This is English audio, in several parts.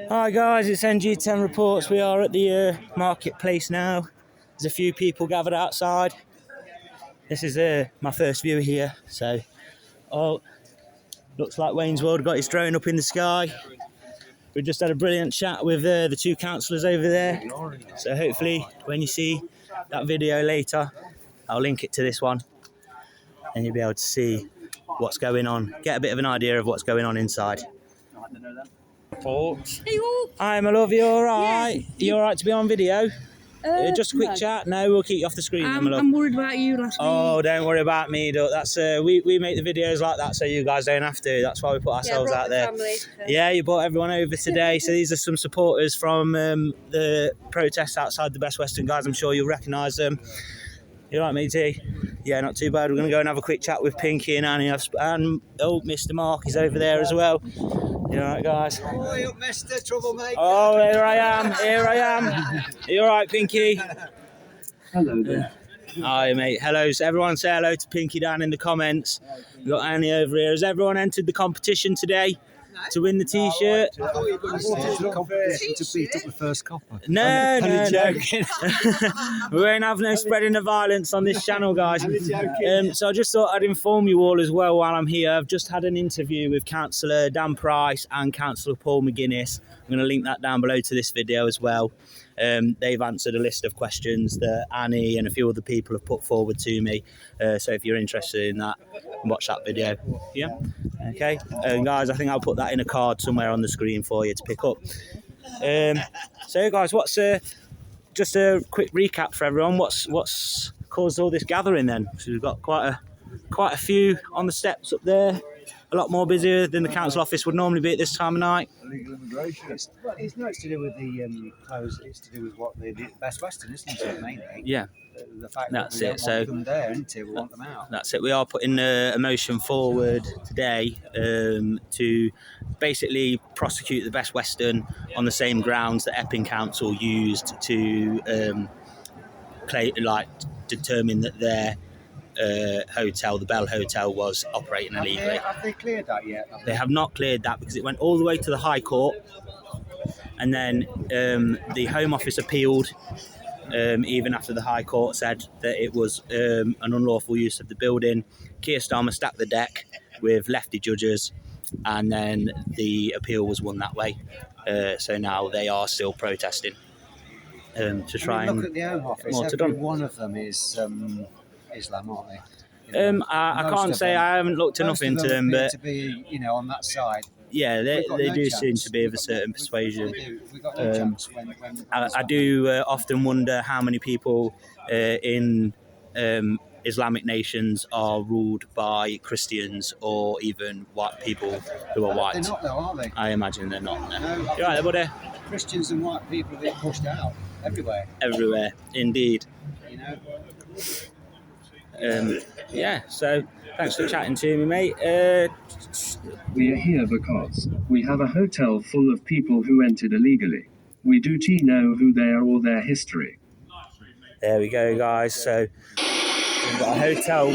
Hi guys, it's NG10 Reports. We are at the marketplace now. There's a few people gathered outside. This is my first view here. So, looks like Wayne's World got his drone up in the sky. We just had a brilliant chat with the two councillors over there. So hopefully when you see that video later, I'll link it to this one and you'll be able to see what's going on. Get a bit of an idea of what's going on inside. Hi, my love, you alright? Yes. You alright to be on video? Just a quick chat. No, we'll keep you off the screen. My love. I'm worried about you last week. Oh, don't worry about me, Duck. That's we make the videos like that so you guys don't have to. That's why we put ourselves out there. Yeah, you brought everyone over today. So these are some supporters from the protests outside the Bestwestern, guys. I'm sure you'll recognise them. You like me, T? Yeah, not too bad. We're going to go and have a quick chat with Pinky and Annie. And Mr. Mark is over there as well. You alright, guys? Oi up, Mr. Troublemaker. Oh, here I am. Here I am. You alright, Pinky? Hello there. Hi, mate. Hello. So everyone say hello to Pinky down in the comments. We've got Annie over here. Has everyone entered the competition today to win the T-shirt? I thought you were going to say the competition to beat up the first copper. No, no, joking. We won't have no spreading the violence on this channel, guys. So I just thought I'd inform you all as well while I'm here. I've just had an interview with Councillor Dan Price and Councillor Paul McGuinness. I'm going to link that down below to this video as well. They've answered a list of questions that Annie and a few other people have put forward to me. So if you're interested in that, watch that video. Yeah. Okay. Guys, I think I'll put that in a card somewhere on the screen for you to pick up. So guys, what's just a quick recap for everyone? What's caused all this gathering then? So we've got quite a few on the steps up there. A lot more busier than the council office would normally be at this time of night. Illegal immigration. It's to do with the clothes. It's to do with what the Bestwestern, isn't it, mainly? Yeah. The fact That's that we it. don't want them there, isn't it? We want them out. That's it. We are putting a motion forward today to basically prosecute the Bestwestern on the same grounds that Epping Council used to determine that their hotel, the Bell Hotel, was operating illegally. Have they cleared that yet? They have not cleared that because it went all the way to the High Court, and then the Home Office appealed. Even after the High Court said that it was an unlawful use of the building. Keir Starmer stacked the deck with lefty judges, and then the appeal was won that way. So now they are still protesting to try and look at the Home Office. Every one of them is Islam, aren't they? You know, I can't say I haven't looked enough into them, but to be, on that side. Yeah, they do seem to be of a certain persuasion. I do often wonder how many people in Islamic nations are ruled by Christians or even white people who are white. They're not though, are they? I imagine they're not. No. No, You're right there, buddy. Christians and white people are being pushed out everywhere. Everywhere, indeed. You know. Yeah, so thanks for chatting to me, mate. We are here because we have a hotel full of people who entered illegally. We do know who they are or their history. There we go, guys. So we've got a hotel.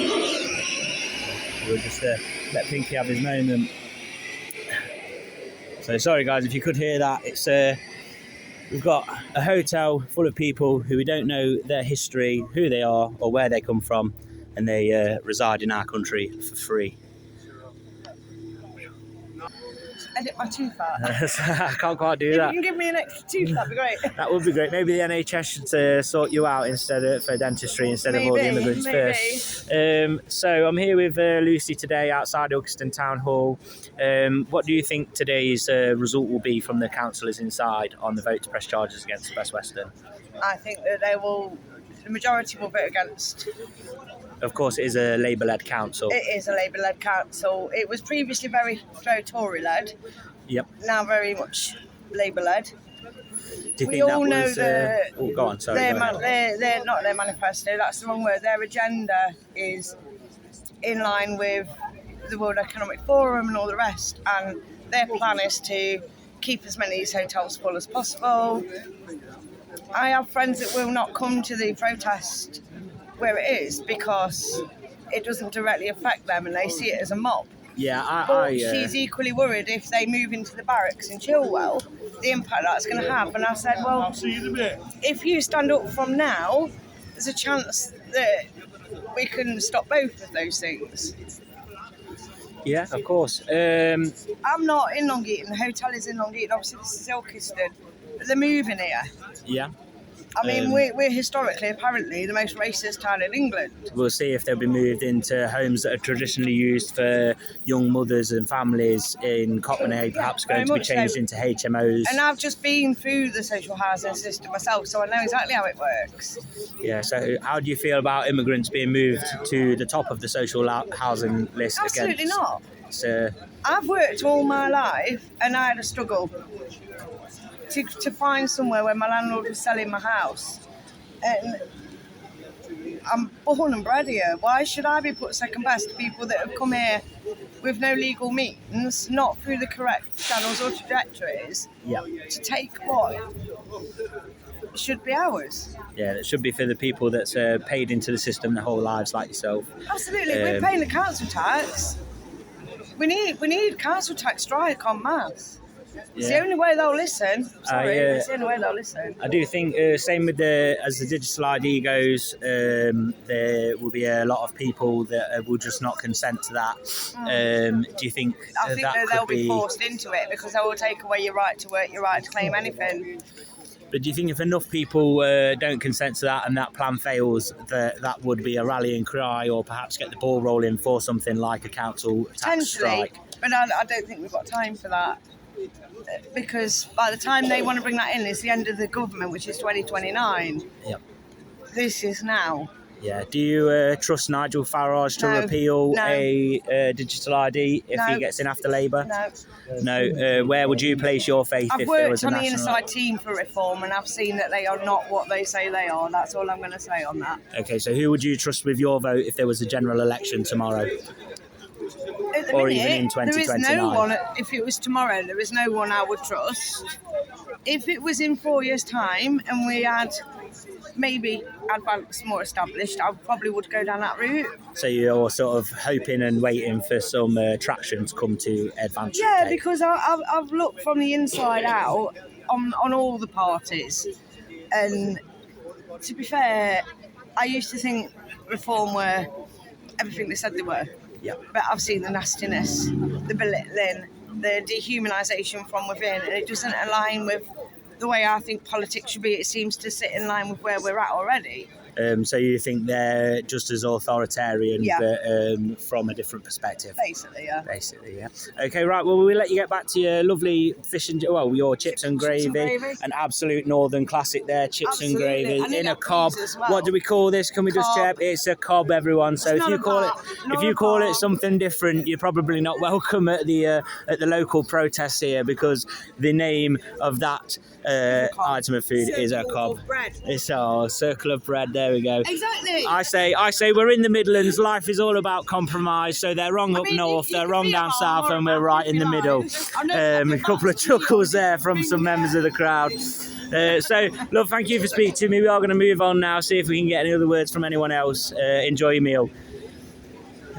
We'll just let Pinky have his moment. So sorry, guys, if you could hear that. It's we've got a hotel full of people who we don't know their history, who they are, or where they come from, and they reside in our country for free. Edit my tooth out. I can't quite do that. If you can give me an extra tooth, that'd be great. That would be great. Maybe the NHS should sort you out for dentistry instead of all the immigrants first. So I'm here with Lucy today outside Ilkeston Town Hall. What do you think today's result will be from the councillors inside on the vote to press charges against Bestwestern? I think that the majority will vote against. Of course, it is a Labour-led council. It is a Labour-led council. It was previously very Tory-led. Yep. Now very much Labour-led. Do you We think all that know was? that Oh, go on. Sorry. they're not their manifesto. That's the wrong word. Their agenda is in line with the World Economic Forum and all the rest, and their plan is to keep as many of these hotels full as possible. I have friends that will not come to the protest where it is because it doesn't directly affect them and they see it as a mob. Yeah, But she's equally worried if they move into the barracks in Chilwell, the impact that's going to have. And I said, well, if you stand up from now, there's a chance that we can stop both of those things. yeah, of course. I'm not in Long Eaton. The hotel is in Long Eaton. Obviously, this is Ilkeston. But they're moving here. Yeah. I mean, we're historically, apparently, the most racist town in England. We'll see if they'll be moved into homes that are traditionally used for young mothers and families in Copenhagen, perhaps going to be changed into HMOs. And I've just been through the social housing system myself, so I know exactly how it works. Yeah, so how do you feel about immigrants being moved to the top of the social housing list again? Absolutely not. So, I've worked all my life and I had a struggle to find somewhere where my landlord was selling my house. And I'm born and bred here. Why should I be put second best to people that have come here with no legal means, not through the correct channels or trajectories, to take what should be ours? Yeah, it should be for the people that's paid into the system their whole lives, like yourself. Absolutely, we're paying the council tax. We need council tax strike en masse. It's the only way they'll listen. Sorry, it's the only way they'll listen. I do think, same with as the digital ID goes, there will be a lot of people that will just not consent to that. Do you think I think that they'll be forced into it because they will take away your right to work, your right to claim anything. But do you think if enough people don't consent to that and that plan fails, that would be a rallying cry, or perhaps get the ball rolling for something like a council tax strike? But I don't think we've got time for that. Because by the time they want to bring that in, it's the end of the government, which is 2029. Yep. This is now. Yeah. Do you trust Nigel Farage to repeal a digital ID if he gets in after Labour? No. Where would you place your faith if there was a national... I've worked on the inside team for reform, and I've seen that they are not what they say they are. That's all I'm going to say on that. Okay, so who would you trust with your vote if there was a general election tomorrow? Or even in 2029? There is no one, if it was tomorrow, there is no one I would trust. If it was in 4 years' time and we had maybe advanced more established, I probably would go down that route. So you're sort of hoping and waiting for some traction to come to advance? Yeah, because I've looked from the inside out on all the parties. And to be fair, I used to think Reform were everything they said they were. Yeah. But I've seen the nastiness, the belittling, the dehumanisation from within, and it doesn't align with the way I think politics should be. It seems to sit in line with where we're at already. So you think they're just as authoritarian, but from a different perspective? Basically, yeah. Okay, right. Well, we'll let you get back to your lovely your chips and gravy. An absolute northern classic there, chips and gravy in a cob. Well. What do we call this? Can we just check? It's a cob, everyone. So if you call it something different, you're probably not welcome at the local protests here, because the name of that item of food is a cob. It's a circle of bread. There we go. Exactly. I say we're in the Midlands. Life is all about compromise. So they're wrong up north, they're wrong down south, and we're right in the middle. A couple of chuckles there from some members of the crowd. So, love, thank you for speaking to me. We are going to move on now, see if we can get any other words from anyone else. Enjoy your meal.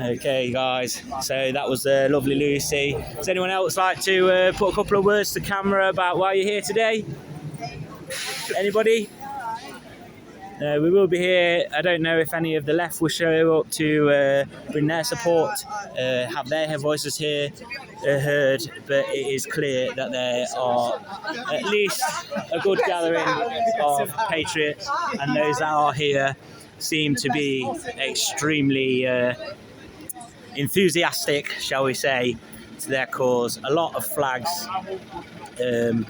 Okay, guys, so that was lovely Lucy. Does anyone else like to put a couple of words to camera about why you're here today? Anybody? We will be here. I don't know if any of the left will show up to bring their support, have their voices here heard, but it is clear that there are at least a good gathering of patriots, and those that are here seem to be extremely enthusiastic, shall we say, to their cause. A lot of flags and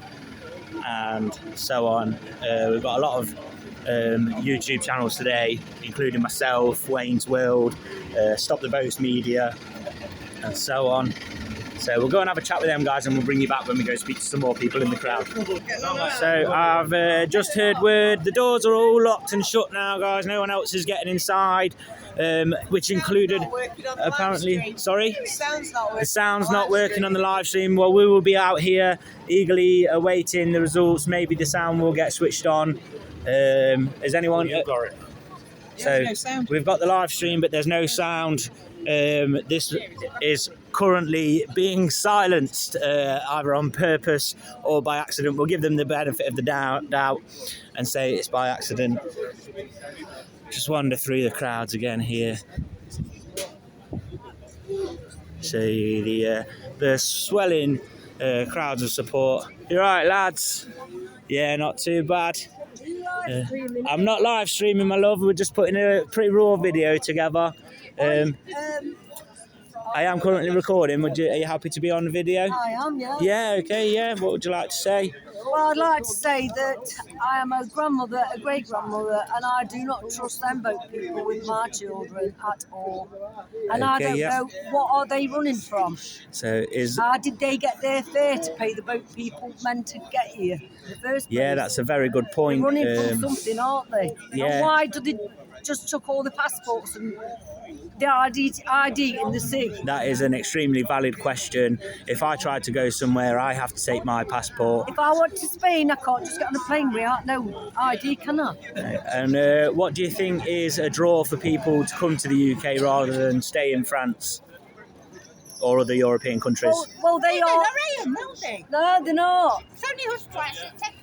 so on. We've got a lot of YouTube channels today, including myself, Wayne's World, Stop the Boast Media, and so on. So we'll go and have a chat with them guys, and we'll bring you back when we go speak to some more people in the crowd. So I've just heard word the doors are all locked and shut now, guys. No one else is getting inside, which included apparently. Sorry, the sound's not working on the live stream. Well, we will be out here eagerly awaiting the results. Maybe the sound will get switched on. Is anyone? So we've got the live stream, but there's no sound. This is currently being silenced, either on purpose or by accident. We'll give them the benefit of the doubt and say it's by accident. Just wander through the crowds again here. See the swelling crowds of support. You're right, lads. Yeah, not too bad. I'm not live streaming, my love. We're just putting a pretty raw video together. I am currently recording. Are you happy to be on the video? I am, yeah. Yeah, okay, yeah. What would you like to say? Well, I'd like to say that I am a grandmother, a great-grandmother, and I do not trust them boat people with my children at all. And I don't know, what are they running from? So how did they get their fare to pay the boat people meant to get here in the first place? Yeah, that's a very good point. They're running from something, aren't they? Yeah. And why do they just chuck all the passports and the ID in the sea? That is an extremely valid question. If I tried to go somewhere, I have to take my passport. If I went to Spain, I can't just get on a plane without no ID, can I? And what do you think is a draw for people to come to the UK rather than stay in France or other European countries? Well, they are. No, they're not.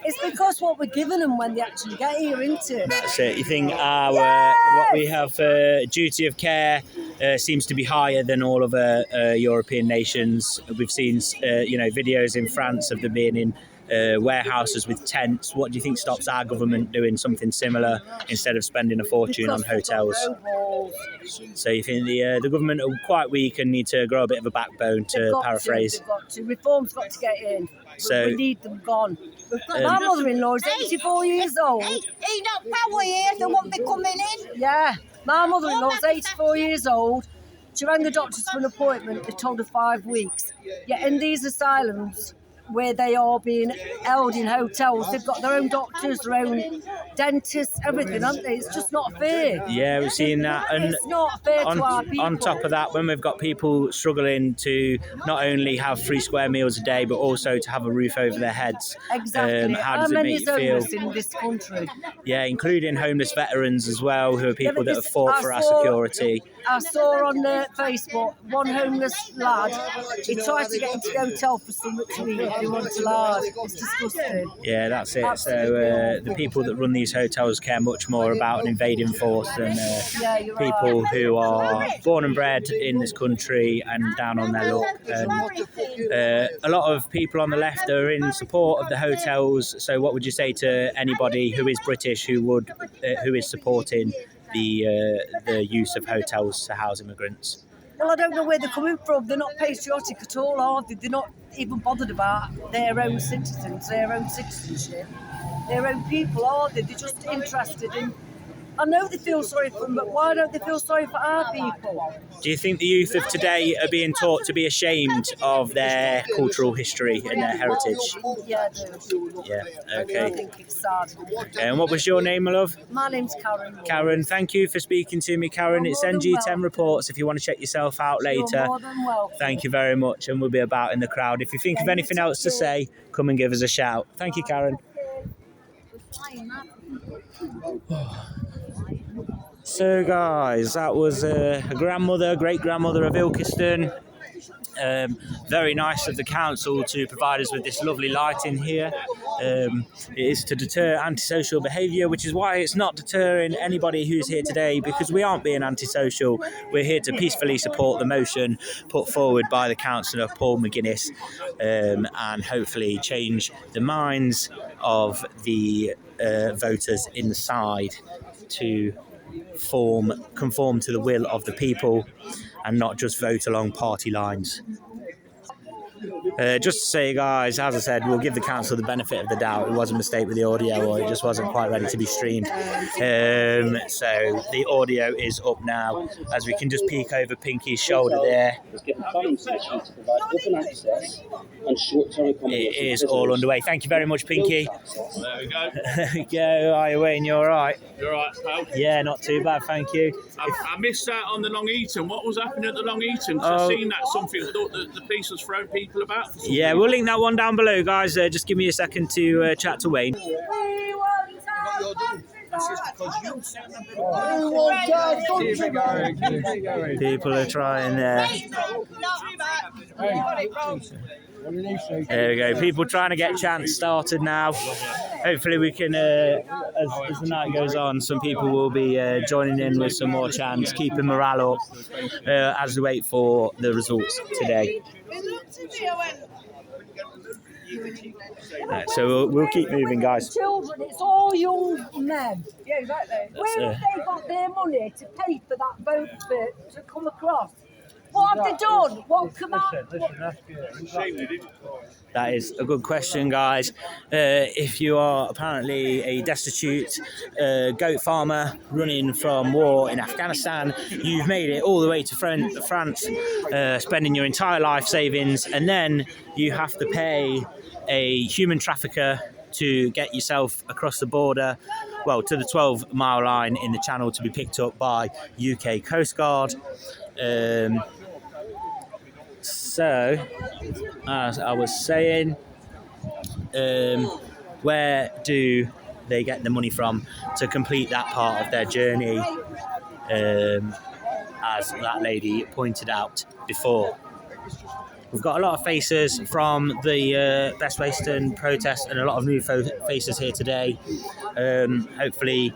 It's because what we're giving them when they actually get here, isn't it? That's it. You think what we have duty of care seems to be higher than all other European nations. We've seen videos in France of them being in warehouses with tents. What do you think stops our government doing something similar instead of spending a fortune on hotels? So you think the government are quite weak and need to grow a bit of a backbone, to paraphrase? They've got to. Reform's got to get in. So we need them gone. My mother-in-law is 84 years old. He not power here, they won't be coming in. Yeah, my mother-in-law is 84 years old. She rang the doctors for an appointment. They told her 5 weeks. Yet in these asylums, where they are being held in hotels, they've got their own doctors, their own dentists, everything, haven't they? It's just not fair. Yeah, we've seen that. And it's not fair to our people. On top of that, when we've got people struggling to not only have 3 square meals a day, but also to have a roof over their heads. Exactly. How does it make you feel? In this country? Yeah, including homeless veterans as well, who are people that have fought for our security. I saw on Facebook one homeless lad. He tried to get into the hotel for something to eat. He wanted lard. It's disgusting. Yeah, that's it. Absolutely. So the people that run these hotels care much more about an invading force than people who are born and bred in this country and down on their luck. A lot of people on the left are in support of the hotels. So what would you say to anybody who is British who is supporting the use of hotels to house immigrants? Well, I don't know where they're coming from. They're not patriotic at all, are they? They're not even bothered about their own citizens, their own citizenship, their own people, are they? They're just interested in... I know they feel sorry for them, but why don't they feel sorry for our people? Do you think the youth of today are being taught to be ashamed of their cultural history and their heritage? Yeah, I do. Yeah, okay. I think it's sad. Okay, and what was your name, my love? My name's Karen. Karen, thank you for speaking to me, Karen. It's NG10 Reports if you want to check yourself out later. You're more than welcome. Thank you very much, and we'll be about in the crowd. If you think of anything else to say, come and give us a shout. Thank you, Karen. So guys, that was a great-grandmother of Ilkeston. Very nice of the council to provide us with this lovely lighting here. It is to deter antisocial behaviour, which is why it's not deterring anybody who's here today, because we aren't being antisocial. We're here to peacefully support the motion put forward by the councillor Paul McGuinness, and hopefully change the minds of the voters inside to conform to the will of the people and not just vote along party lines. Just to say, guys, as I said, we'll give the council the benefit of the doubt. It was a mistake with the audio, or it just wasn't quite ready to be streamed. So the audio is up now, as we can just peek over Pinky's shoulder there. It is all underway. Thank you very much, Pinky. There we go. Go, are you Wayne? You all right? You're right, pal. Yeah, not too bad, thank you. I missed out on the Long Eaton. What was happening at the Long Eaton? I've seen that something. I thought the police was throwing people about. Yeah, we'll link that one down below, guys. Just give me a second to chat to Wayne. People are trying There we go. People trying to get chants started now. Hopefully we can, as the night goes on, some people will be joining in with some more chants, keeping morale up as we wait for the results today. Right, so we'll keep moving, guys. Children, it's all young men. Yeah, exactly. Where have they got their money to pay for that boat bit to come across? What have they done? What come out? That is a good question, guys. If you are apparently a destitute goat farmer running from war in Afghanistan, you've made it all the way to France, spending your entire life savings, and then you have to pay a human trafficker to get yourself across the border, well, to the 12-mile line in the channel to be picked up by UK Coast Guard. So, as I was saying, where do they get the money from to complete that part of their journey, as that lady pointed out before? We've got a lot of faces from the Bestwestern protest and a lot of new faces here today. Hopefully,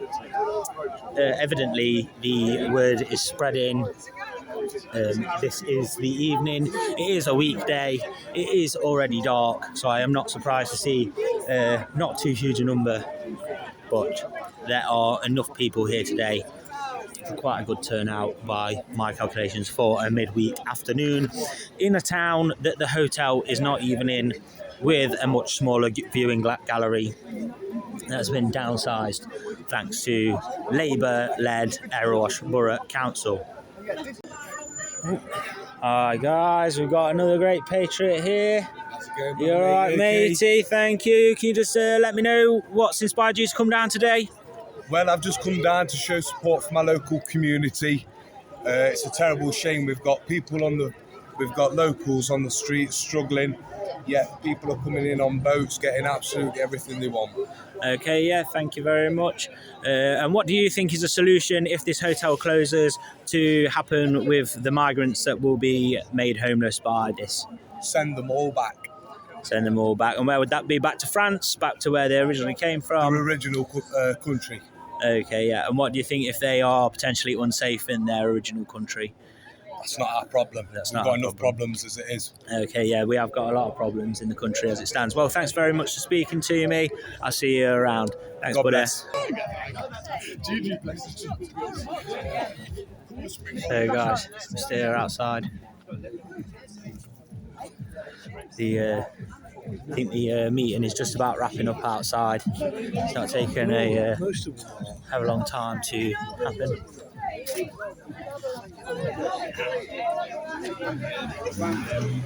evidently, the word is spreading. This is the evening. It is a weekday. It is already dark, so I am not surprised to see not too huge a number, but there are enough people here today. Quite a good turnout by my calculations for a midweek afternoon in a town that the hotel is not even in, with a much smaller viewing gallery that's been downsized thanks to Labour-led Erewash Borough Council. Alright guys, we've got another great patriot here. You alright matey? Thank you. Can you just let me know what's inspired you to come down today? Well, I've just come down to show support for my local community. It's a terrible shame we've got locals on the streets struggling, yet people are coming in on boats getting absolutely everything they want. Okay, yeah, thank you very much. And what do you think is a solution if this hotel closes to happen with the migrants that will be made homeless by this? Send them all back. Send them all back. And where would that be? Back to France? Back to where they originally came from? Their original country. Okay, yeah. And what do you think if they are potentially unsafe in their original country? That's not our problem. We've got enough problems as it is. Okay, yeah, we have got a lot of problems in the country as it stands. Well, thanks very much for speaking to me. I'll see you around. Thanks, God buddy. bless. So, guys, I'm still here outside. I think the meeting is just about wrapping up outside. It's not taking a long time to happen.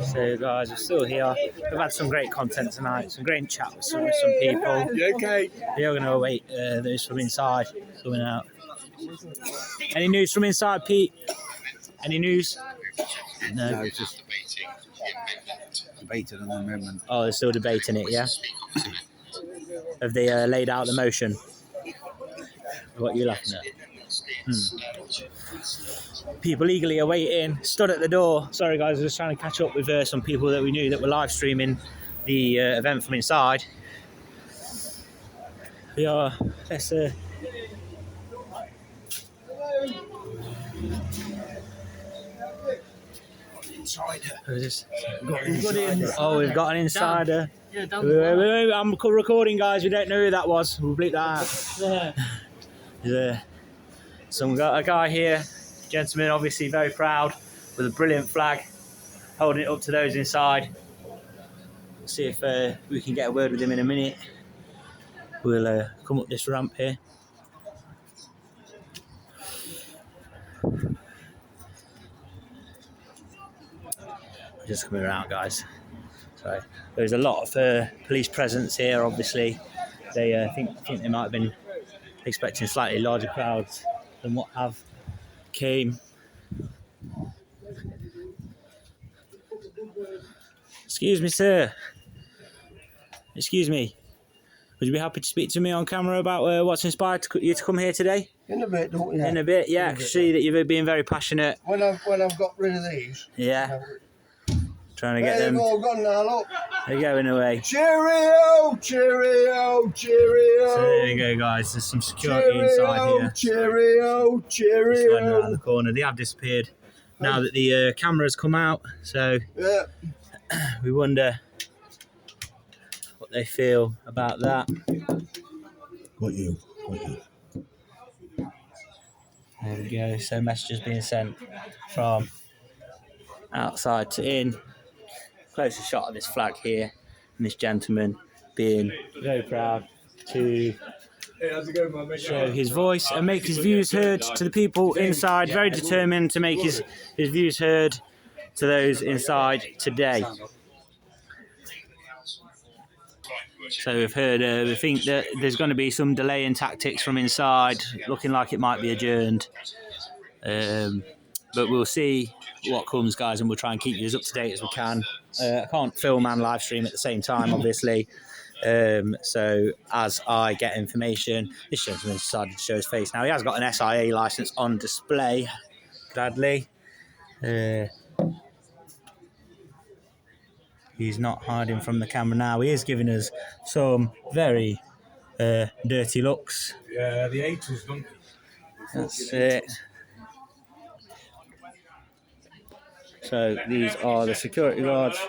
So guys, we're still here. We've had some great content tonight, some great chat with some people. You okay? You're going to await those from inside coming out. Any news from inside, Pete? Any news? No, it's just debating an amendment. Oh, they're still debating it, yeah? Have they laid out the motion? What are you laughing at? People eagerly awaiting, stood at the door. Sorry guys, I was just trying to catch up with some people that we knew that were live streaming the event from inside. Let's Oh, we've got an insider. Wait, I'm recording, guys. We don't know who that was. We'll bleep that out. Yeah. So we've got a guy here, gentleman, obviously very proud, with a brilliant flag, holding it up to those inside. We'll see if we can get a word with him in a minute. We'll come up this ramp here. Just coming around, guys. So there's a lot of police presence here. Obviously, they think they might have been expecting slightly larger crowds than what have came. Excuse me, sir. Excuse me. Would you be happy to speak to me on camera about what's inspired you to come here today? In a bit, don't you? In a bit, yeah. I can see that you've been very passionate. When I've got rid of these. Yeah. Trying to get them. They've all gone now, look. They're going away. Cheerio, cheerio, cheerio. So there you go, guys. There's some security inside here. Cheerio, Just hiding around the cheerio. corner. They have disappeared now that the camera's come out. So Yeah. we wonder what they feel about that. What you? There we go. So messages being sent from outside to in. Closer shot of this flag here, and this gentleman being very proud to show his voice and make his views heard to the people inside. Very determined to make his views heard to those inside today. So we've heard, we think that there's going to be some delay in tactics from inside, looking like it might be adjourned. But we'll see what comes, guys, and we'll try and keep you as up to date as we can. I can't film and live stream at the same time, obviously. So as I get information, this gentleman decided to show his face. Now he has got an SIA licence on display, gladly. He's not hiding from the camera now. He is giving us some very dirty looks. Yeah, the 80s donkey. That's it. So these are the security guards.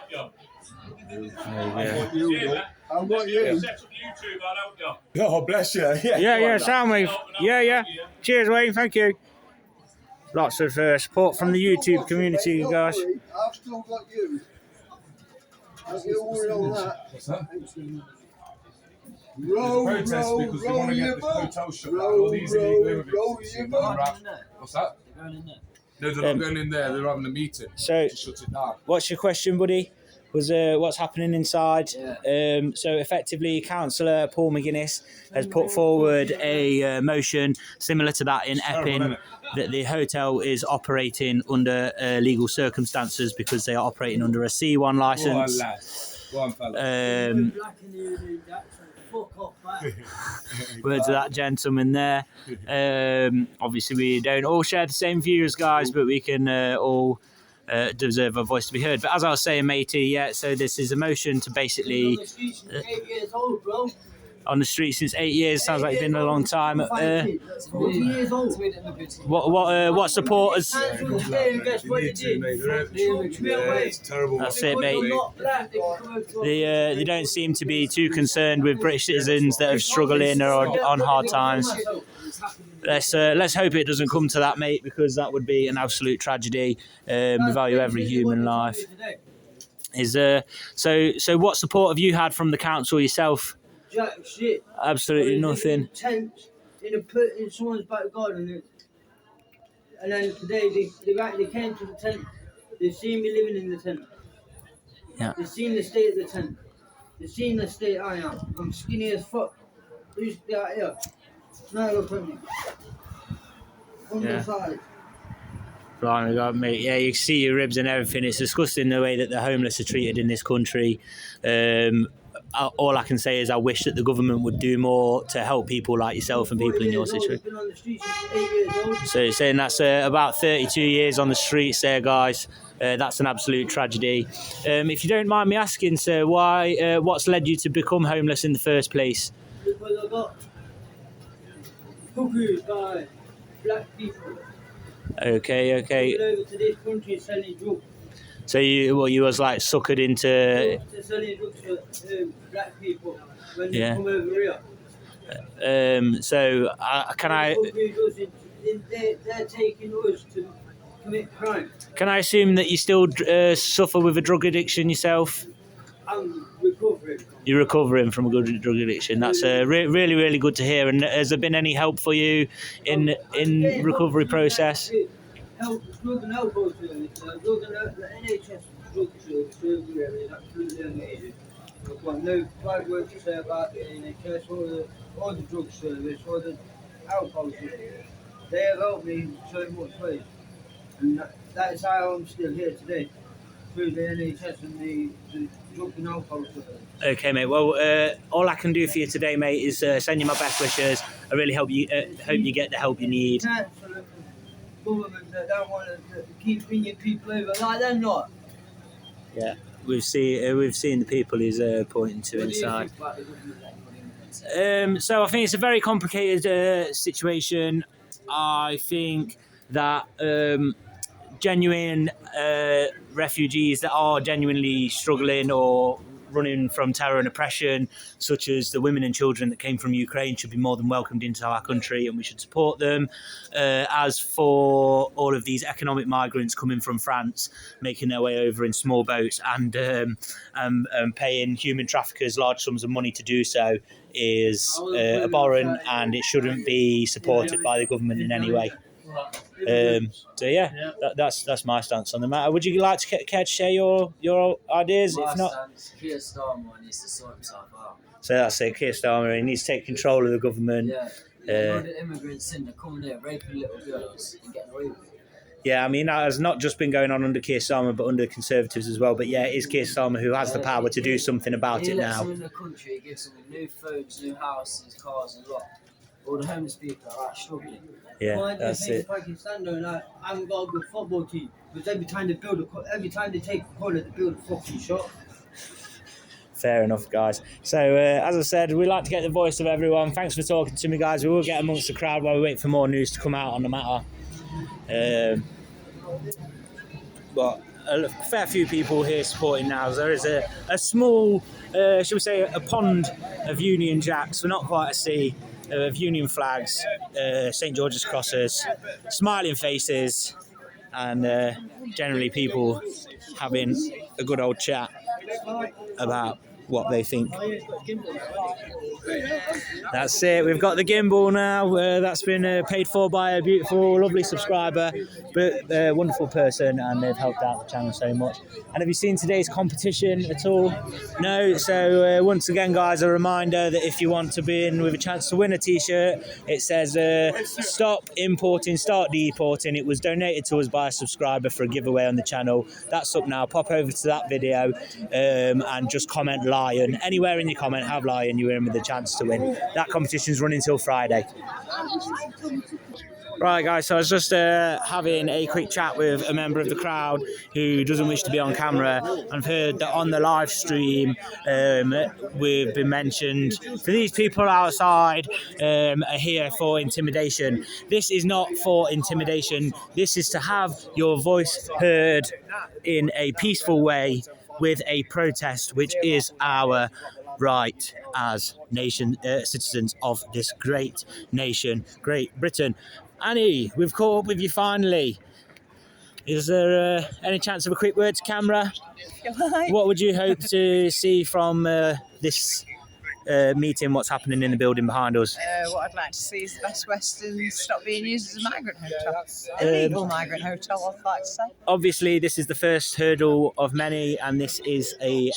There you go. I've got you. Oh, bless you. Yeah, Soundwave. Yeah. Cheers, Wayne. Thank you. Lots of support from the YouTube community, guys. I've still got you. Don't you worry on that. What's that? Row, Protest row, because they row want to your get this boat. hotel shut down. Row, All these illegal row immigrants. your boat. What's that? No, they're not going in there. They're having a meeting So, to shut it down. what's your question, buddy? Was what's happening inside? So effectively, Councillor Paul McGuinness has put forward a motion similar to that in Epping, that the hotel is operating under legal circumstances because they are operating under a C1 licence. Go on, fella. Words of that gentleman there. Obviously, we don't all share the same views, guys, but we can all deserve a voice to be heard. But as I was saying, matey, so this is a motion to basically on the street since 8 years. Sounds like it's been a long time. What supporters? It's terrible. That's it, mate. They don't seem to be too concerned with British citizens that are struggling or on hard times. Let's hope it doesn't come to that, mate, because that would be an absolute tragedy. We value every human life. So what support have you had from the council yourself? Jack shit. Absolutely nothing. Tent in someone's back garden, and then today they came to the tent. They've seen me living in the tent. Yeah. They've seen the state of the tent. They've seen the state I am. I'm skinny as fuck. Who's out here? Now look at me. On the side. Blimey, God, mate. Yeah, you can see your ribs and everything. It's disgusting the way that the homeless are treated in this country. All I can say is I wish that the government would do more to help people like yourself and people in your situation. Been on the streets since 8 years old. So you're saying that's about 32 years on the streets there, guys. That's an absolute tragedy. If you don't mind me asking, sir, what's led you to become homeless in the first place? Because I got hookers by black people. Okay. Coming over to this country selling drugs. So you was like suckered into... Selling drugs to black people when they come over here. Can I... They're taking us to commit crime. Can I assume that you still suffer with a drug addiction yourself? I'm recovering. You're recovering from a good drug addiction. That's really, really good to hear. And has there been any help for you in recovery process? Drug and alcohol service, the NHS drug service is absolutely amazing. I've got no bad word to say about the NHS or the drug service or the alcohol service. They have helped me in so much ways. And that is how I'm still here today, through the NHS and the drug and alcohol service. Okay, mate. Well, all I can do for you today, mate, is send you my best wishes. I really hope you get the help you need. Government that don't want to keep bringing people over like they're not. Yeah, we've seen the people he's pointing to inside. So I think it's a very complicated situation. I think that genuine refugees that are genuinely struggling or running from terror and oppression, such as the women and children that came from Ukraine, should be more than welcomed into our country, and we should support them. As for all of these economic migrants coming from France, making their way over in small boats and paying human traffickers large sums of money to do so, is abhorrent, and it shouldn't be supported by the government in any way. So yeah, that's my stance on the matter. Would you like to care to share your ideas? If not, Keir Starmer needs to sort himself out. So that's it. Keir Starmer, he needs to take control of the government. All the immigrants in, they're coming here raping little girls and getting away with it. Yeah, I mean, that has not just been going on under Keir Starmer, but under the Conservatives as well. But yeah, it is Keir Starmer who has the power to do something about it now. He lets them in the country, he gives them new phones, new houses, cars, and lot. All the homeless people are struggling. Yeah, that's it. Pakistan don't I haven't got a good football team because every time they take a corner, they build a fucking shop. Fair enough, guys. So, as I said, we like to get the voice of everyone. Thanks for talking to me, guys. We will get amongst the crowd while we wait for more news to come out on the matter. But a fair few people here supporting now. There is a small, shall we say, a pond of Union Jacks, but not quite a sea, of Union flags, St George's crosses, smiling faces, and generally people having a good old chat about what they think. That's it. We've got the gimbal now. That's been paid for by a beautiful, lovely subscriber, but a wonderful person, and they've helped out the channel so much. And have you seen today's competition at all? No. So once again, guys, a reminder that if you want to be in with a chance to win a t-shirt, it says stop importing, start deporting. It was donated to us by a subscriber for a giveaway on the channel. That's up now. Pop over to that video and just comment Lion. Anywhere in your comment, have Lion, you're in with a chance to win. That competition's running till Friday. Right, guys, so I was just having a quick chat with a member of the crowd who doesn't wish to be on camera. I've heard that on the live stream we've been mentioned. So these people outside are here for intimidation. This is not for intimidation. This is to have your voice heard in a peaceful way with a protest, which is our right as citizens of this great nation, Great Britain. Annie, we've caught up with you finally. Is there any chance of a quick word to camera? What would you hope to see from this meeting? What's happening in the building behind us? What I'd like to see is the Bestwestern stop being used as a migrant hotel. Illegal migrant hotel, I'd like to say. Obviously, this is the first hurdle of many, and this is a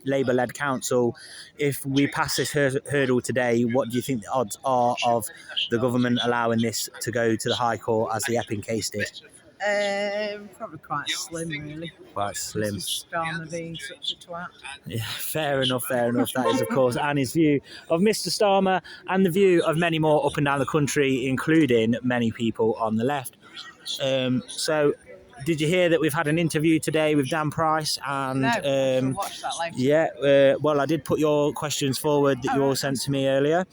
Labour-led council. If we pass this hurdle today, what do you think the odds are of the government allowing this to go to the High Court as the Epping case did? Probably quite slim, really. Quite slim. Starmer being such a twat. Yeah, fair enough. That is, of course, Annie's view of Mr. Starmer and the view of many more up and down the country, including many people on the left. So, did you hear that we've had an interview today with Dan Price? And no, watch that later. Yeah, well, I did put your questions forward that you all sent to me earlier,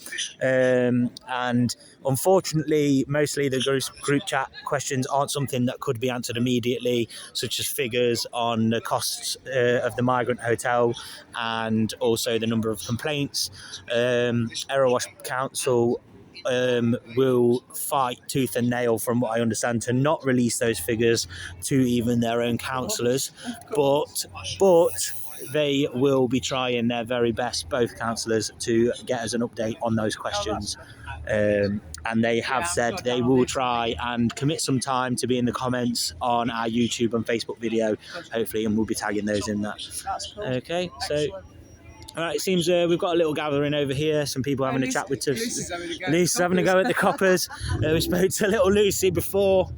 and unfortunately, mostly the group chat questions aren't something that could be answered immediately, such as figures on the costs of the migrant hotel and also the number of complaints. Erewash Council will fight tooth and nail, from what I understand, to not release those figures to even their own councillors, but they will be trying their very best, both councillors, to get us an update on those questions. And they have said they will try and commit some time to be in the comments on our YouTube and Facebook video, hopefully, and we'll be tagging those in that. Okay, so all right, it seems we've got a little gathering over here. Some people having a chat with us. Lucy's having a go at the coppers. We spoke to little Lucy before.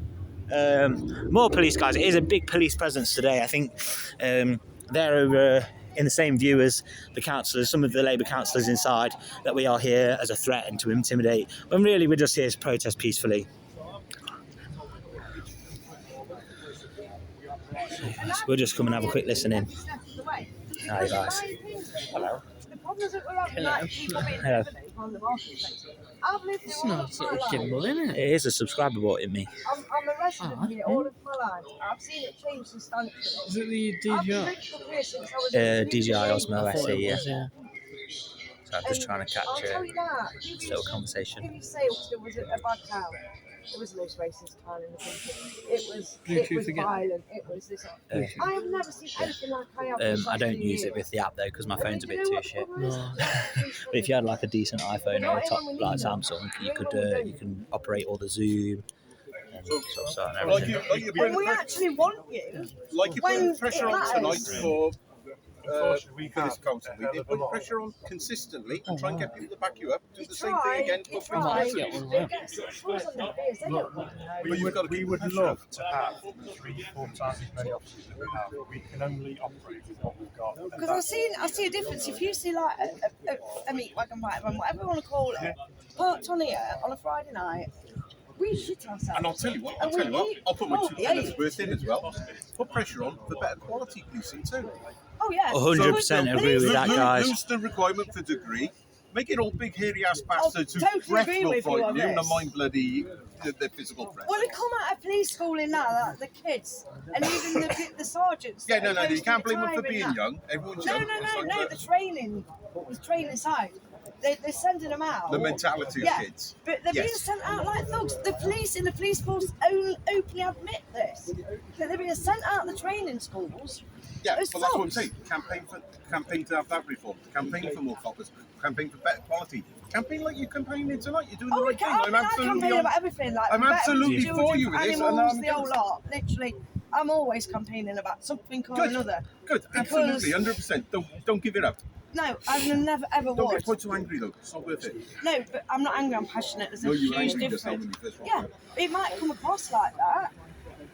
More police guys. It is a big police presence today. I think they're over in the same view as the councillors, some of the Labour councillors inside, that we are here as a threat and to intimidate. When really we're just here to protest peacefully. So we'll just come and have a quick listen in. Hi guys. Hello. Hello. It's not sort of gimbal, isn't it? It is a subscriber bought it me. I'm a resident here all of my life. I've seen it change substantially. Is it the DJI? DJI Osmo SE, yeah. Yeah. So I'm just trying to catch a little conversation. Did you say Ilkeston was a bad town? It was the most racist town in the country. It was again. violent. It was this. I have never seen anything like I have. I don't use it with the app though because my phone's a bit too shit. But if you had like a decent iPhone or a top like Samsung, you can operate all the zoom and stuff and everything. And we actually want you. Like you put pressure on tonight for this council. We did put pressure on consistently and try and get people to back you up. Do the same thing again. We would love to have 3-4 times as many officers that we have. We can only operate with what we've got. Because I see a difference. If you see like a meat wagon, whatever you want to call it, parked on here on a Friday night, we shit ourselves. And I'll tell you what, I'll put my 2 minutes worth in as well. Put pressure on for better quality policing too. Oh yeah, 100% agree with that, guys. Lose the requirement for degree. Make it all big hairy ass bastards who totally breath agree will with you frighten on you and this. mind bloody their physical threat. Well, they come out of police school in now, like the kids, and even the sergeants. Yeah, no, you can't blame them for being young. Everyone's young. No, the training side. They're sending them out. The mentality of kids. But they're being sent out like thugs. The police in the police force openly admit this. That they're being sent out of the training schools. Yeah, well, that's what I'm saying. Campaign to have that reform. Campaign for more coppers. Campaign for better quality. Campaign like you're campaigning tonight. You're doing the right thing. I campaign about everything. Like, I'm absolutely for you with this. Animals, the whole lot. Literally, I'm always campaigning about something or another. Good, absolutely, 100%. Don't give it up. No, I've never ever Don't would. get quite so angry though. It's not worth it. No, but I'm not angry. I'm passionate. There's a you were huge angry just now difference. when you first Yeah, it might come across like that.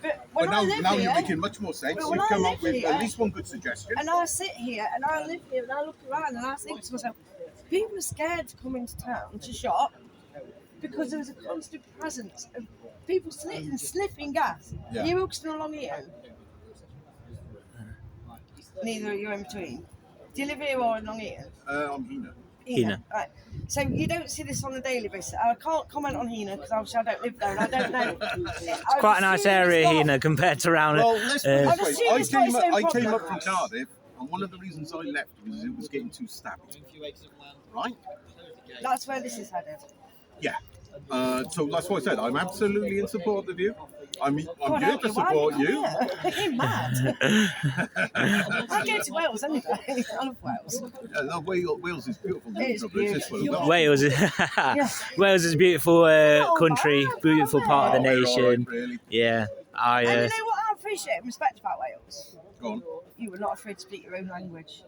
But when I live now here, you're making much more sense. You've come up with at least one good suggestion. And I sit here and I live here and I look around and I think to myself, people are scared to come into town to shop because there is a constant presence of people sniffing gas. Yeah. You Ilkeston along here? Neither are you in between. Do you live here or along here? I'm Hina. Hina. Right. So you don't see this on a daily basis. I can't comment on Hina because obviously I don't live there and I don't know. It's quite a nice area, Hina, compared to around. Well, let's put it this way. I came up from Cardiff, and one of the reasons I left was it was getting too stabby. Right? That's where this is headed. Yeah. So that's what I said. I'm absolutely in support of you. I'm here to Why support are you. You're mad. I go to Wales anyway. I love Wales. No, Wales is beautiful. It's beautiful. Wales is a beautiful country, beautiful part of the nation. Really. Yeah, And you know what I appreciate and respect about Wales? Go on. You were not afraid to speak your own language.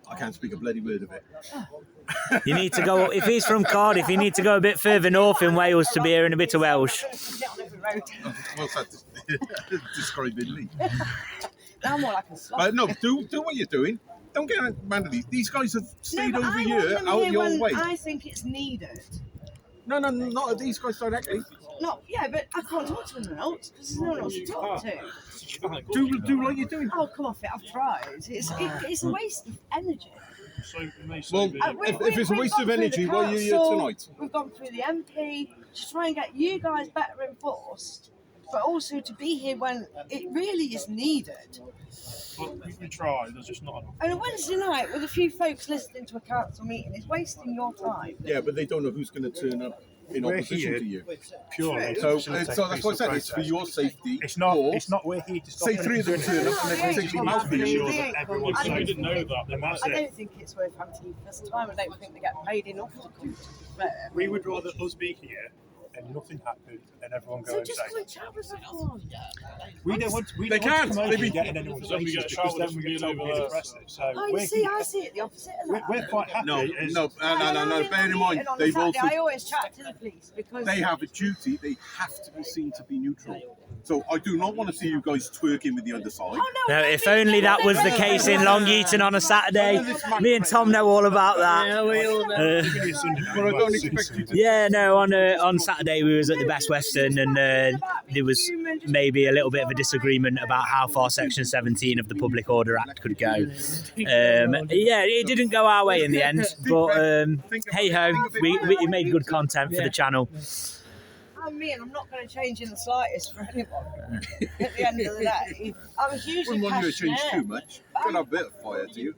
I can't speak a bloody word of it. You need to go, if he's from Cardiff, you need to go a bit further north in Wales to be hearing a bit of Welsh. What's that describing me? Now I'm more like a slot. No, do what you're doing. Don't get mad at these. These guys have stayed over I here want them out here your when way. I think it's needed. No, not at these guys directly. Yeah, but I can't talk to anyone else because there's no one else to talk to. Do like you're doing. Oh, come off it. I've tried. It's a waste of energy. Well, if it's a waste of energy, why are you here tonight? We've gone through the MP to try and get you guys better enforced, but also to be here when it really is needed. Well, we try, there's just not enough. And a Wednesday night with a few folks listening to a council meeting is wasting your time. Yeah, but they don't know who's going to turn up in opposition to you. Purely. So that's what I said. It's for your safety. It's not we're here to stop. Say 3 of them turn up and they can take your mouth for you. Everyone I didn't know that. I don't think it's worth having to first time. I don't think they get paid enough to come. We would rather us be here and nothing happened and everyone go So and just say. come and chat with everyone. We don't want They can't. to They've been getting anyone's faces because then we get told we're aggressive. So I see it the opposite of that. we're quite happy. No. Bear in mind, they've also I always chat to the police because they have a duty. They have to be seen to be neutral. So I do not want to see you guys twerking with the underside. No, if only that was the case in Long Eaton on a Saturday. Me and Tom know all about that. But I don't expect you to. Yeah, no, on Saturday Saturday we was at the Bestwestern, and there was maybe a little bit of a disagreement about how far Section 17 of the Public Order Act could go. Yeah, it didn't go our way in the end, but hey ho, we made good content for the channel. I'm me, and I'm not going to change in the slightest for anyone. At the end of the day, I'm hugely Wouldn't want you to change passionate. too much. Got a bit of fire to you.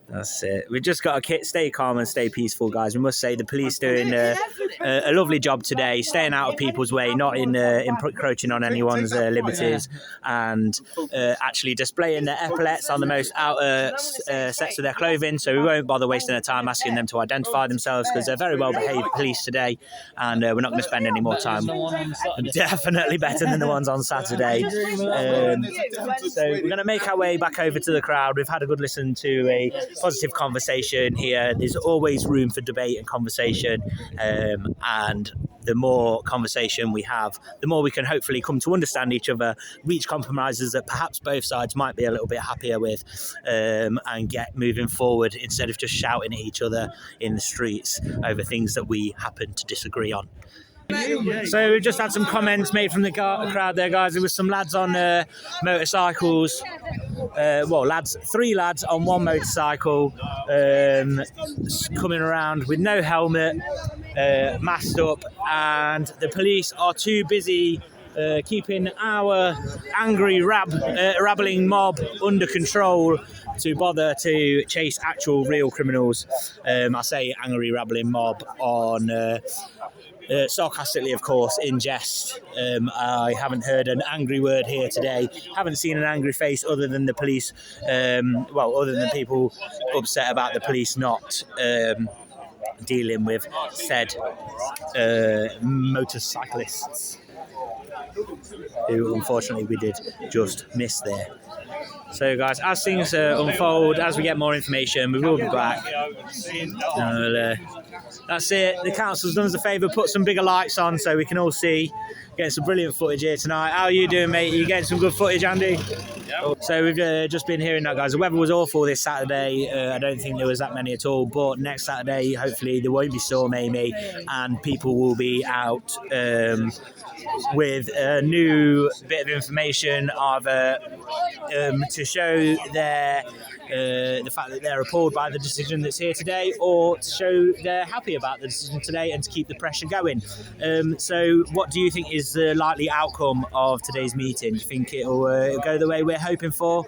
That's it. We've just got to stay calm and stay peaceful, guys. We must say the police doing a lovely job today, staying out of people's way, not encroaching on anyone's liberties, and actually displaying their epaulets on the most outer sets of their clothing. So we won't bother wasting our time asking them to identify themselves, because they're very well behaved police today, and we're not going to spend any more time. Definitely better than the ones on Saturday. So we're going to make our way back over to the crowd. We've had a good listen to a positive conversation here. There's always room for debate and conversation, and the more conversation we have, the more we can hopefully come to understand each other, reach compromises that perhaps both sides might be a little bit happier with, and get moving forward instead of just shouting at each other in the streets over things that we happen to disagree on. So we've just had some comments made from the crowd there, guys. There was some lads on motorcycles. Three lads on one motorcycle, coming around with no helmet, masked up, and the police are too busy keeping our angry rabbling mob under control to bother to chase actual real criminals. I say angry rabbling mob on sarcastically, of course, in jest. I haven't heard an angry word here today. Haven't seen an angry face other than the police. Other than people upset about the police not dealing with said motorcyclists, who unfortunately we did just miss there. So guys, as things unfold, as we get more information, we will be back. That's it. The council's done us a favour, put some bigger lights on so we can all see. Getting some brilliant footage here tonight. How are you doing, mate? Are you getting some good footage, Andy? Yep. So we've just been hearing that, guys. The weather was awful this Saturday. I don't think there was that many at all. But next Saturday, hopefully, there won't be storm, Amy, and people will be out with a new bit of information either to show the fact that they're appalled by the decision that's here today, or to show they're happy about the decision today and to keep the pressure going. So what do you think is the likely outcome of today's meeting? Do you think it'll go the way we're hoping for?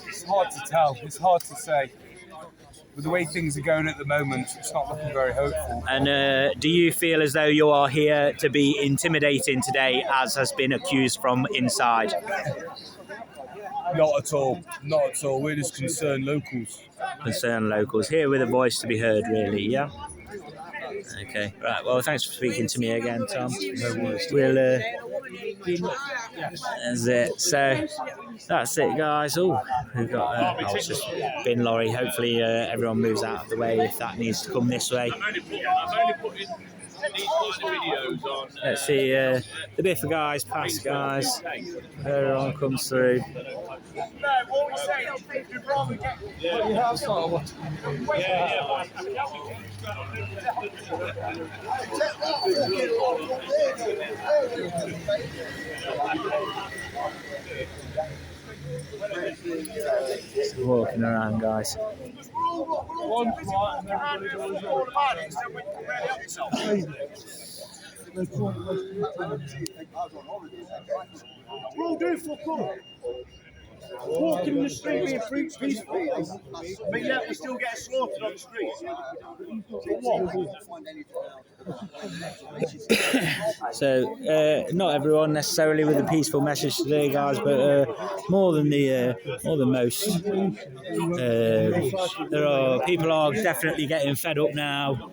It's hard to tell. It's hard to say. With the way things are going at the moment, it's not looking very hopeful. And do you feel as though you are here to be intimidating today, as has been accused from inside? Not at all. Not at all. We're just concerned locals. Concerned locals. Here with a voice to be heard, really, yeah? Okay, right. Well, thanks for speaking to me again, Tom. We'll that's it. So that's it, guys. Oh, we've got it's just bin lorry. Hopefully, everyone moves out of the way if that needs to come this way. Let's see the Biffa guys, past guys. Everyone comes through. Just walking around, guys. Walking in the street being peaceful, but yet we still get slaughtered on the streets. So, not everyone necessarily with a peaceful message today, guys, but more than most. People are definitely getting fed up now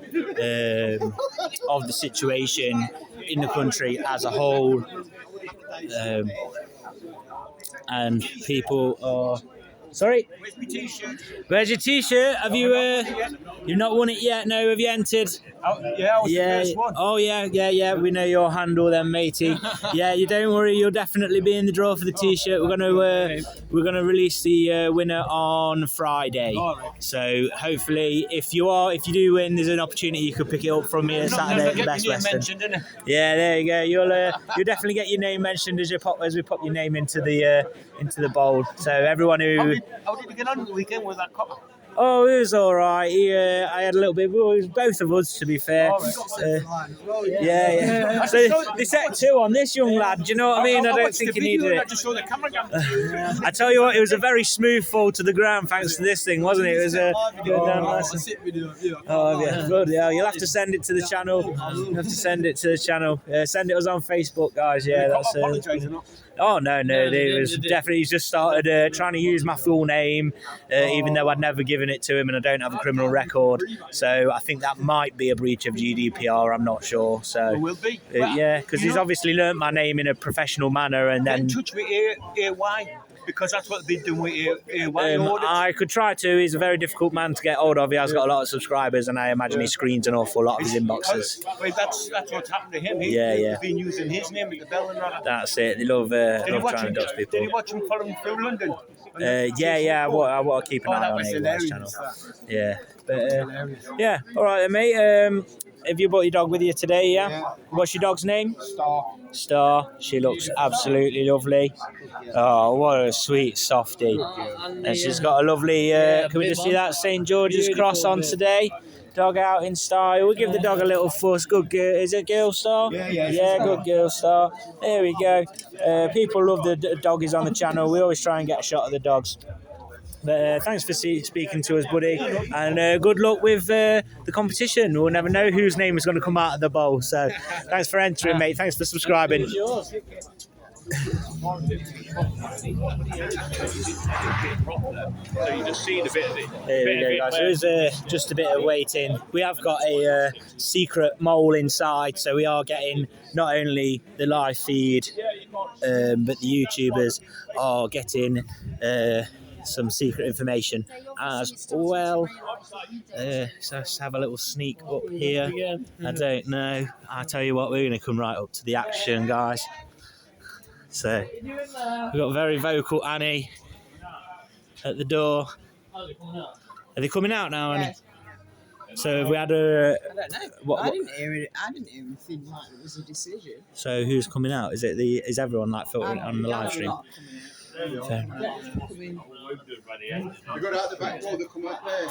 of the situation in the country as a whole. And people are... Sorry? Where's my t-shirt? Where's your t-shirt? Have you... you've not won it yet? No, have you entered? Yeah, I was the first one. Oh yeah. We know your handle then, matey. Yeah, you don't worry. You'll definitely be in the draw for the T-shirt. We're gonna release the winner on Friday. So hopefully, if you do win, there's an opportunity you could pick it up from me Saturday at the Bestwestern. Yeah, there you go. You'll definitely get your name mentioned as we pop your name into the bowl. So everyone who How did you get on the weekend with that copper? Oh, it was all right. I had a little bit. Well, it was both of us, to be fair. Yeah. So they set 2 on this young lad. Do you know what I mean? I don't think he needed it. I just saw the camera. I tell you what, it was a very smooth fall to the ground thanks to this thing, wasn't it? It was a good down lesson. Oh, yeah. Good. Yeah, you'll have to send it to the channel. Send it us on Facebook, guys. Yeah, that's. Oh no! It was definitely. He's just started trying to use my full name, even though I'd never given it to him, and I don't have a criminal record. So I think that might be a breach of GDPR. I'm not sure. So it will be. Yeah, because he's obviously learnt my name in a professional manner, and then. Get in touch with AY. Because that's what they've been doing with AY. I could try to. He's a very difficult man to get hold of. He has got a lot of subscribers, and I imagine he screens an awful lot of his inboxes. Well, that's what's happened to him. He's been using his name at the bell and all that. That's it. They love trying to dodge people. Did you watch him following through London? I want to keep an eye on AY's channel. Yeah. But, yeah. All right, then, mate. Have you brought your dog with you today, yeah? What's your dog's name? Star. She looks absolutely lovely. Oh, what a sweet softie. And she's got a lovely, can we just see that St. George's cross on today? Dog out in style. We'll give the dog a little fuss. Good girl. Is it girl Star? Yeah, good girl Star. There we go. People love the doggies on the channel. We always try and get a shot of the dogs. But thanks for speaking to us, buddy, and good luck with the competition. We'll never know whose name is going to come out of the bowl. So thanks for entering, mate. Thanks for subscribing. So you just seen a bit of it. There we go, guys. There is just a bit of waiting. We have got a secret mole inside, so we are getting not only the live feed, but the YouTubers are getting some secret information as well. So let's have a little sneak up here. I don't know. I tell you what, we're going to come right up to the action, guys. So we've got very vocal Annie at the door. Are they coming out now, Annie? So have we had a... I don't know. I didn't hear it. I didn't even think like it was a decision. So who's coming out? Is everyone like filtering it on the live stream? You got out the back door, they come out there.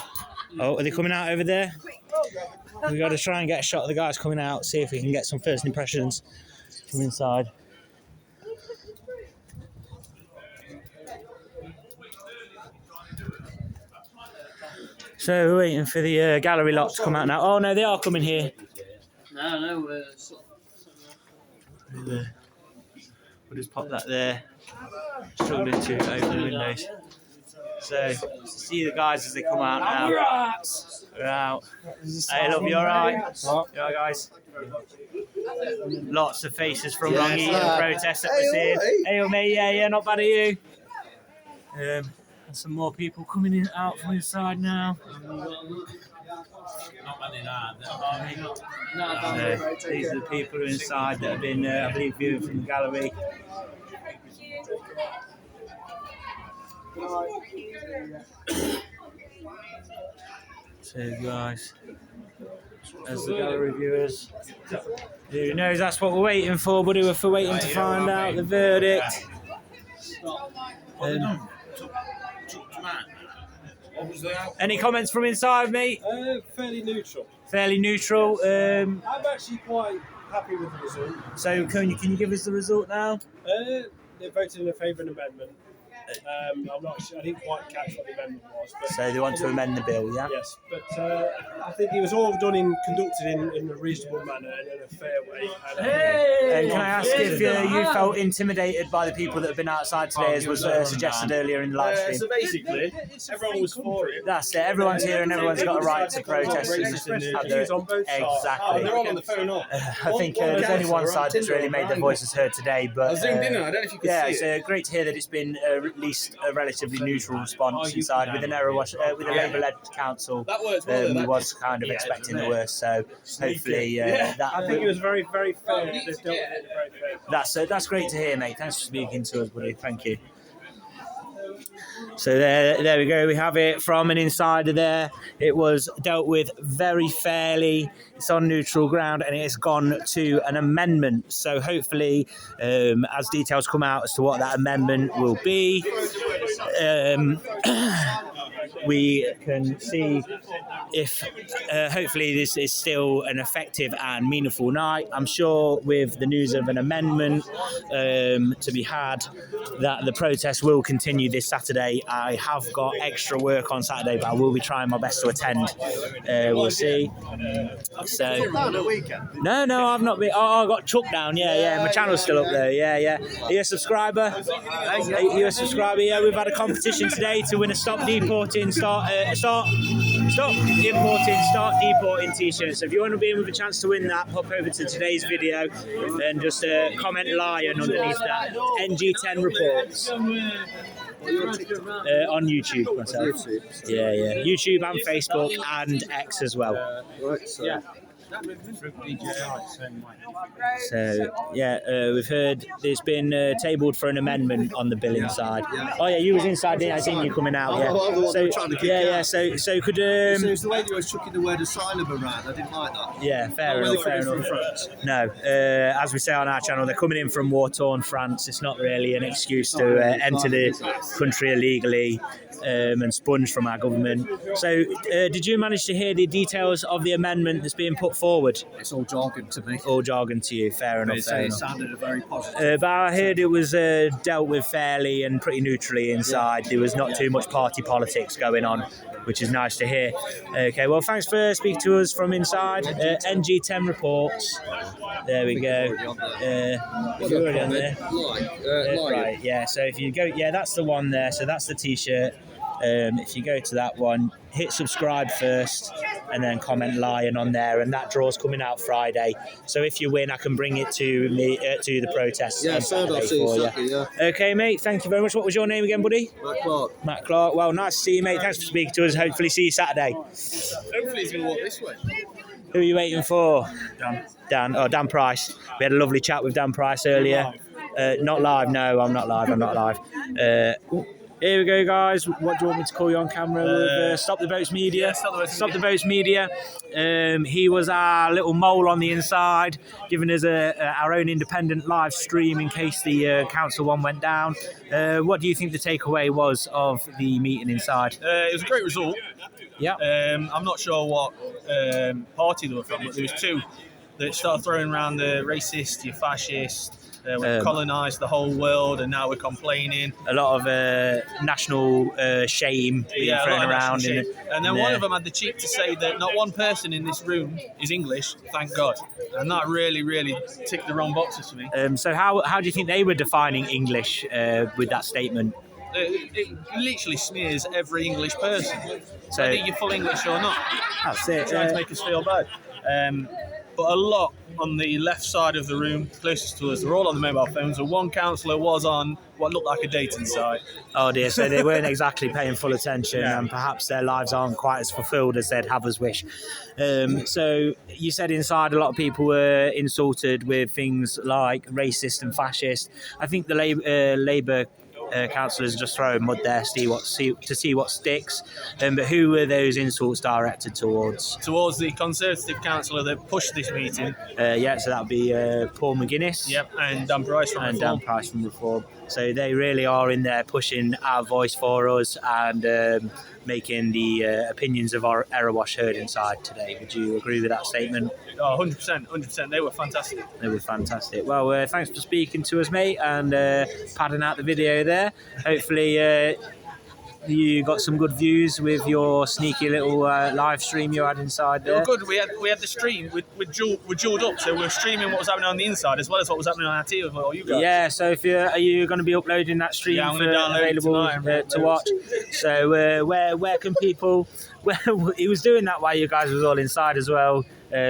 Oh, are they coming out over there? We've got to try and get a shot of the guys coming out, see if we can get some first impressions from inside. So we're waiting for the gallery lot to come out now. Oh no, they are coming here. No, We'll just pop that there. Struggling to open the windows. So see the guys as they come out now. We're out. Hey, love you, alright? You alright, guys? Lots of faces from Wrong Eating protests that we're seeing. Hey, mate, yeah, not bad, are you? And some more people coming in out from inside now. These are the people who are inside that have been, I believe, viewing from the gallery. So guys, as the gallery viewers, who knows that's what we're waiting for, buddy. We're waiting to find out the verdict. Any comments from inside, mate? Fairly neutral. Fairly neutral. I'm actually quite happy with the result. So can you give us the result now? They voted in favour of an amendment. I'm not sure, I didn't quite catch what the amendment was. But so they want to amend the bill, yeah? Yes, but I think it was all conducted in a reasonable manner and in a fair way. Can I ask if you felt intimidated by the people that have been outside today, as was suggested earlier in the live stream? So basically, everyone was for it. That's it. Everyone's here and everyone's got a right to protest. Exactly. They're all on the phone. I think there's only one side that's really made their voices heard today. But I zoomed in. I don't know if you can see it. It's great to hear that it's been at least a relatively neutiral response inside with an with a Labour-led council. We was kind of expecting the worst, so hopefully that. I think it was very, very fair. They've dealt with it very fair. That's great to hear, mate. Thanks for speaking to us, buddy. Thank you. So there we go. We have it from an insider there. It was dealt with very fairly. It's on neutral ground and it's gone to an amendment. So hopefully, as details come out as to what that amendment will be, we can see if hopefully this is still an effective and meaningful night. I'm sure with the news of an amendment to be had, that the protest will continue this Saturday. I have got extra work on Saturday, but I will be trying my best to attend. We'll see. So no, I've not been. Oh, I got Chuck down. Yeah. My channel's still up there. Yeah. Are you a subscriber? Are you a subscriber? Yeah, we've had a competition today to win a Stop Importing t-shirt. So if you want to be in with a chance to win that, pop over to today's video and just comment lion underneath that. NG10 reports. On YouTube myself. Yeah. YouTube and Facebook and X as well. So we've heard it's been tabled for an amendment on the bill inside. Oh yeah, you was inside, didn't I? Seen you coming out. Yeah. So could So it's the way you were chucking the word asylum around. I didn't like that. Yeah, fair enough. No, as we say on our channel, they're coming in from war-torn France. It's not really an excuse to enter the country illegally and sponge from our government. So did you manage to hear the details of the amendment that's being put forward? It's all jargon to me. All jargon to you, fair enough. It sounded very positive. But I heard it was dealt with fairly and pretty neutrally inside. There was not too much party politics going on, which is nice to hear. Okay, well, thanks for speaking to us from inside. NG10 reports. There we go. You're already on there. Right, yeah, so if you go, that's the one there. So that's the t-shirt. If you go to that one, hit subscribe first and then comment lion on there, and that draw's coming out Friday. So if you win, I can bring it to me to the protest on Saturday for you. Okay, mate, thank you very much. What was your name again, buddy? Matt Clark. Well, nice to see you, mate. Thanks for speaking to us. Hopefully see you Saturday. Hopefully he's going to walk this way. Who are you waiting for? Dan Price. We had a lovely chat with Dan Price earlier. Not live. No, I'm not live. Here we go, guys. What do you want me to call you on camera? With Stop the Boats Media. Stop the Boats Media. He was our little mole on the inside, giving us our own independent live stream in case the council one went down. What do you think the takeaway was of the meeting inside? It was a great result. Yeah. I'm not sure what party they were from, but there was two that started throwing around the racist, you're fascist. We've colonised the whole world and now we're complaining. A lot of national shame being thrown around. And then one of them had the cheek to say that not one person in this room is English, thank God. And that really, really ticked the wrong boxes for me. So how do you think they were defining English with that statement? It literally smears every English person. So whether you're full English or not. That's it. Trying to make us feel bad. But a lot on the left side of the room, closest to us, they're all on the mobile phones. And one councillor was on what looked like a dating site. Oh dear, so they weren't exactly paying full attention, and perhaps their lives aren't quite as fulfilled as they'd have us wish. So you said inside a lot of people were insulted with things like racist and fascist. I think the Labour councillors just throwing mud there to see what sticks. But who were those insults directed towards? Towards the Conservative councillor that pushed this meeting. So that would be Paul McGuinness. Yep, and Dan Price from Reform. So they really are in there pushing our voice for us and making the opinions of our Erewash heard inside today. Would you agree with that statement? Oh, 100%. They were fantastic. Well, thanks for speaking to us, mate, and padding out the video there. Hopefully you got some good views with your sneaky little live stream you had inside there. They were good. We had the stream. We're jeweled up, so we're streaming what was happening on the inside as well as what was happening on our TV with all you guys. Yeah, so are you going to be uploading that stream available to watch? So where can people... He was doing that while you guys was all inside as well.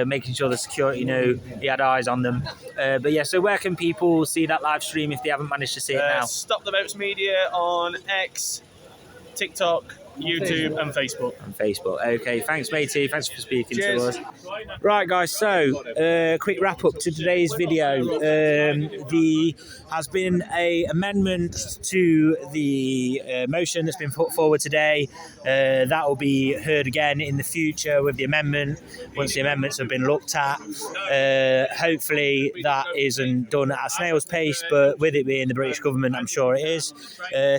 making sure the security knew he had eyes on them. But yeah, so where can people see that live stream if they haven't managed to see it now? Stop the Boats Media on X, TikTok, YouTube and Facebook. Okay, thanks matey, thanks for speaking to us. Right guys, so quick wrap up to today's video. There has been a amendment to the motion that's been put forward today. That will be heard again in the future with the amendment, once the amendments have been looked at. Hopefully that isn't done at a snail's pace, but with it being the British government, I'm sure it is.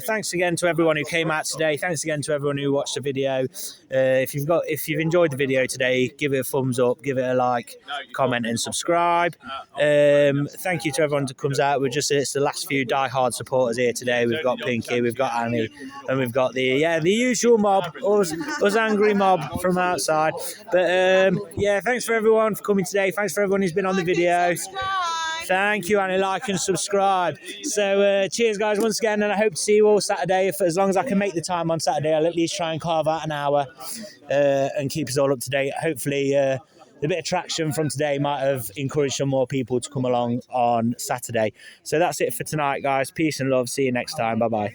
Thanks again to everyone who came out today. Thanks again to everyone who watched the video. If you've enjoyed the video today, give it a thumbs up, give it a like, comment and subscribe. Thank you to everyone who comes out. It's the last few die-hard supporters here today. We've got Pinky, we've got Annie, and we've got the usual mob, us angry mob from outside. But yeah, thanks for everyone for coming today. Thanks for everyone who's been on the video. Thank you, Annie. Like and subscribe. So cheers, guys, once again, and I hope to see you all Saturday. As long as I can make the time on Saturday, I'll at least try and carve out an hour and keep us all up to date. Hopefully, the bit of traction from today might have encouraged some more people to come along on Saturday. So that's it for tonight, guys. Peace and love. See you next time. Bye-bye.